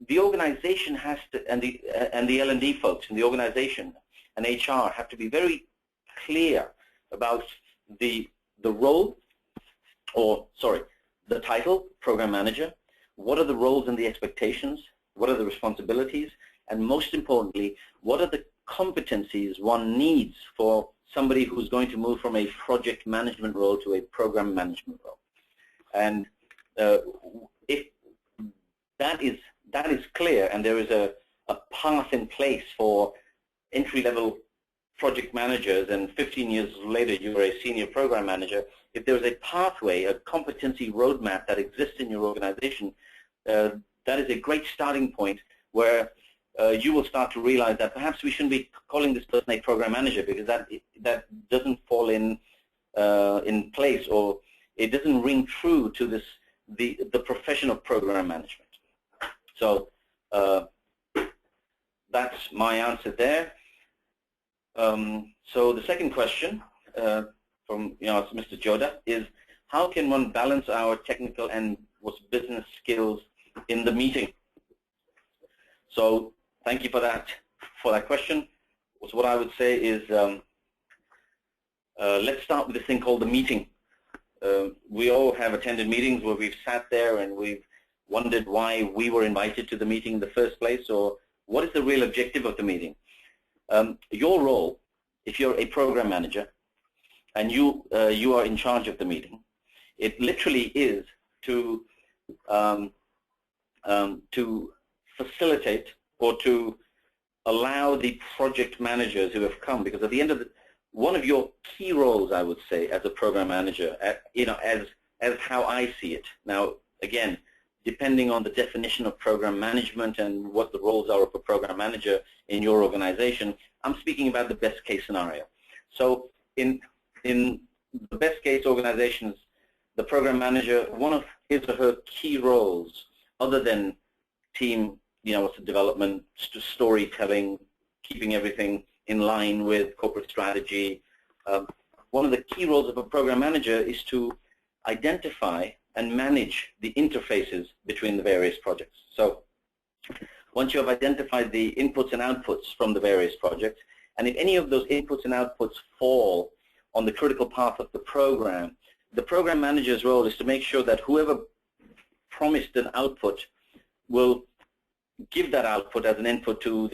Speaker 3: the organization has to, and the L&D folks in the organization and HR have to be very clear about the role, or sorry, the title, program manager. What are the roles and the expectations? What are the responsibilities? And most importantly, what are the competencies one needs for somebody who's going to move from a project management role to a program management role? And if that is clear, and there is a path in place for entry-level project managers, and 15 years later you're a senior program manager, if there's a pathway, a competency roadmap that exists in your organization, that is a great starting point where you will start to realize that perhaps we shouldn't be calling this person a program manager, because that doesn't fall in place, or it doesn't ring true to the profession of program management. So that's my answer there. So the second question from Mr. Joda is, how can one balance our technical and business skills in the meeting? So thank you for that question. So what I would say is, let's start with this thing called the meeting. We all have attended meetings where we've sat there and we've wondered why we were invited to the meeting in the first place, or what is the real objective of the meeting. Your role, if you're a program manager and you are in charge of the meeting, it literally is to facilitate or to allow the project managers who have come, because at the end of one of your key roles, I would say, as a program manager, as how I see it. Now, again, depending on the definition of program management and what the roles are of a program manager in your organization, I'm speaking about the best case scenario. So in the best case organizations, the program manager, one of his or her key roles, other than team, development, storytelling, keeping everything in line with corporate strategy, one of the key roles of a program manager is to identify and manage the interfaces between the various projects. So once you have identified the inputs and outputs from the various projects, and if any of those inputs and outputs fall on the critical path of the program manager's role is to make sure that whoever promised an output will give that output as an input to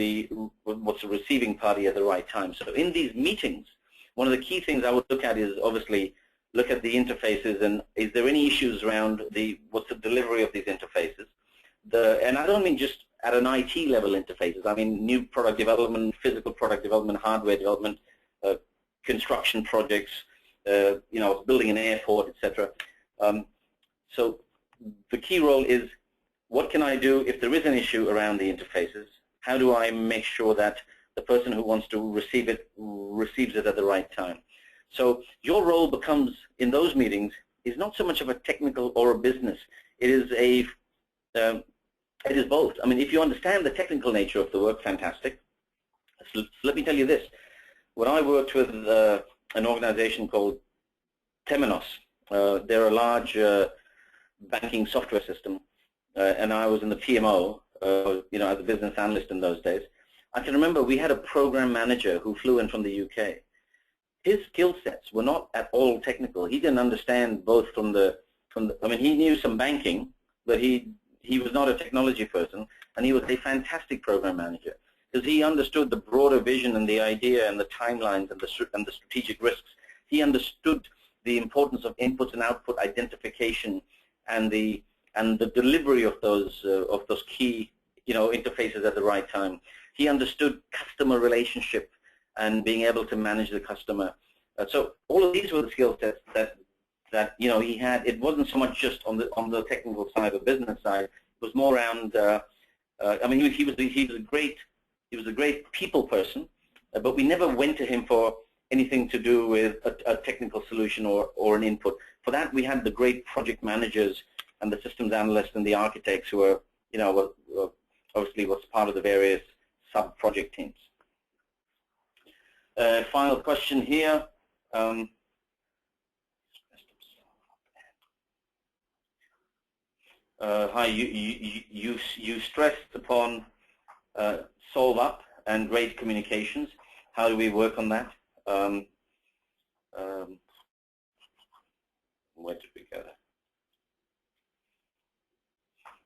Speaker 3: what's the receiving party at the right time. So in these meetings, one of the key things I would look at is obviously look at the interfaces, and is there any issues around what's the delivery of these interfaces. And I don't mean just at an IT level interfaces. I mean new product development, physical product development, hardware development, construction projects, building an airport, etc. So the key role is, what can I do if there is an issue around the interfaces? How do I make sure that the person who wants to receive it receives it at the right time? So your role becomes, in those meetings, is not so much of a technical or a business. It is both. I mean, if you understand the technical nature of the work, fantastic. So let me tell you this. When I worked with an organization called Temenos, they're a large banking software system, and I was in the PMO, as a business analyst in those days. I can remember we had a program manager who flew in from the UK. His skill sets were not at all technical. He didn't understand both from the I mean, he knew some banking, but he was not a technology person, and he was a fantastic program manager because he understood the broader vision and the idea and the timelines and the strategic risks. He understood the importance of input and output identification and the delivery of those key interfaces at the right time. He understood customer relationship and being able to manage the customer. So all of these were the skill sets that that he had. It wasn't so much just on the technical side or business side. It was more around. I mean, he was a great people person, but we never went to him for anything to do with a technical solution or an input. For that, we had the great project managers and the systems analysts and the architects who were, obviously was part of the various sub-project teams. Final question here. Hi, you stressed upon solve up and great communications. How do we work on that? Where did we go?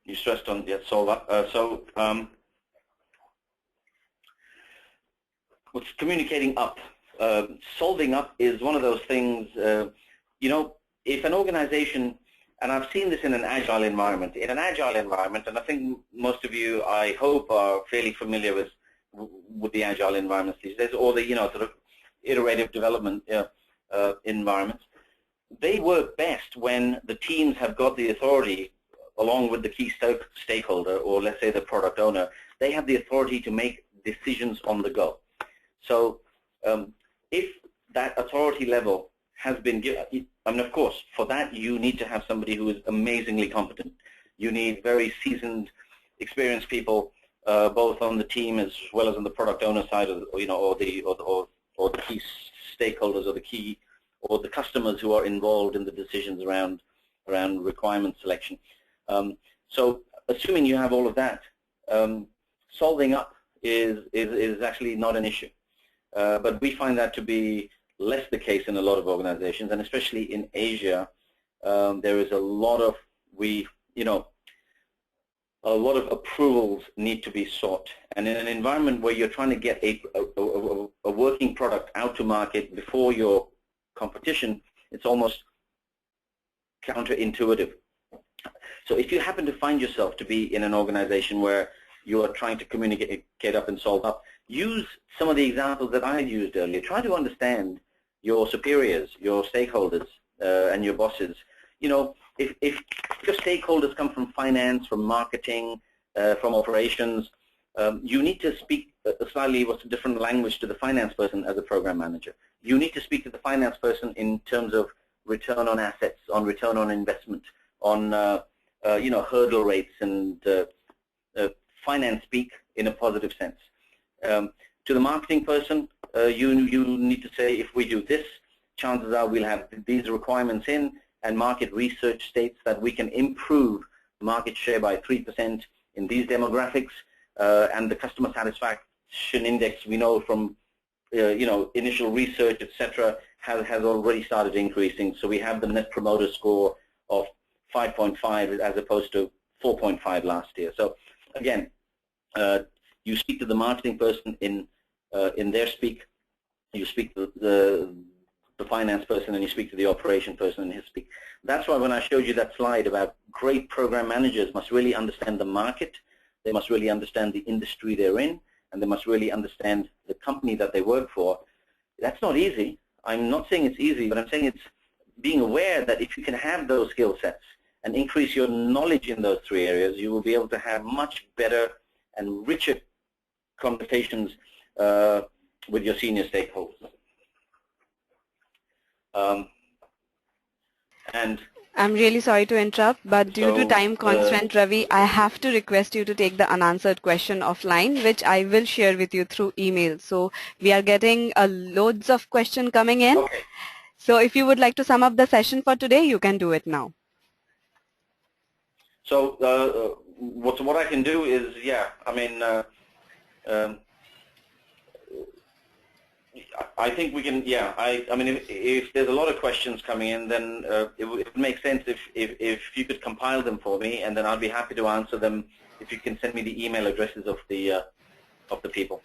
Speaker 3: You stressed on solve up. What's communicating up? Solving up is one of those things. If an organization, and I've seen this in an agile environment. In an agile environment, and I think most of you, I hope, are fairly familiar with the agile environments these days, or the sort of iterative development environments. They work best when the teams have got the authority, along with the key stakeholder, or let's say the product owner. They have the authority to make decisions on the go. So if that authority level has been given, I mean, of course, for that you need to have somebody who is amazingly competent. You need very seasoned, experienced people, both on the team as well as on the product owner side, or the key stakeholders, or the customers who are involved in the decisions around requirement selection. So, assuming you have all of that, solving up is actually not an issue. But we find that to be less the case in a lot of organizations, and especially in Asia, there is a lot of approvals need to be sought. And in an environment where you're trying to get a working product out to market before your competition, it's almost counterintuitive. So if you happen to find yourself to be in an organization where you are trying to communicate up and solve up, use some of the examples that I used earlier. Try to understand your superiors, your stakeholders, and your bosses. If your stakeholders come from finance, from marketing, from operations, you need to speak a slightly different language to the finance person as a program manager. You need to speak to the finance person in terms of return on assets, on return on investment, on hurdle rates, and finance speak in a positive sense. To the marketing person, you need to say, if we do this, chances are we'll have these requirements in, and market research states that we can improve market share by 3% in these demographics, and the customer satisfaction index, we know from initial research, etc., has already started increasing. So we have the net promoter score of 5.5 as opposed to 4.5 last year. So again, you speak to the marketing person in their speak, you speak to the finance person, and you speak to the operation person in his speak. That's why when I showed you that slide about great program managers must really understand the market, they must really understand the industry they're in, and they must really understand the company that they work for. That's not easy. I'm not saying it's easy, but I'm saying it's being aware that if you can have those skill sets and increase your knowledge in those three areas, you will be able to have much better and richer conversations with your senior stakeholders. And
Speaker 2: I'm really sorry to interrupt, but due to time constraint, Ravi, I have to request you to take the unanswered question offline, which I will share with you through email. So we are getting loads of questions coming in.
Speaker 3: okay.
Speaker 2: So if you would like to sum up the session for today, you can do it now.
Speaker 3: So what I can do is, I mean, I think we can, I mean, if there's a lot of questions coming in, then it would make sense if you could compile them for me, and then I'd be happy to answer them if you can send me the email addresses of the people.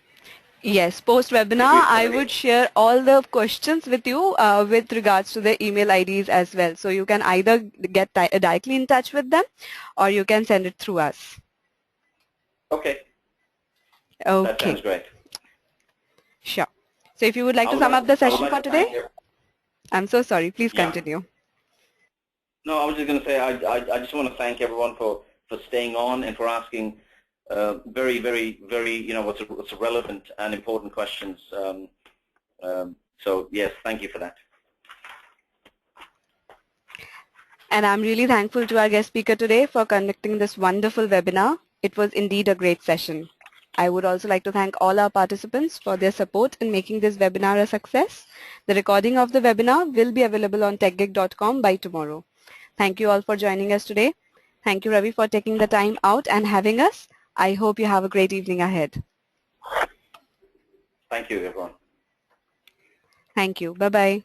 Speaker 2: Yes, post-webinar, I would share all the questions with you with regards to the email IDs as well. So you can either get directly in touch with them, or you can send it through us.
Speaker 3: Okay.
Speaker 2: Okay.
Speaker 3: That sounds great.
Speaker 2: Sure. So if you would like to sum up the session for today, I'm so sorry. Please continue.
Speaker 3: No, I was just going to say I just want to thank everyone for staying on and for asking very, very, very, what's relevant and important questions. So yes, thank you for that.
Speaker 2: And I'm really thankful to our guest speaker today for conducting this wonderful webinar. It was indeed a great session. I would also like to thank all our participants for their support in making this webinar a success. The recording of the webinar will be available on techgig.com by tomorrow. Thank you all for joining us today. Thank you, Ravi, for taking the time out and having us. I hope you have a great evening ahead.
Speaker 3: Thank you, everyone.
Speaker 2: Thank you. Bye-bye.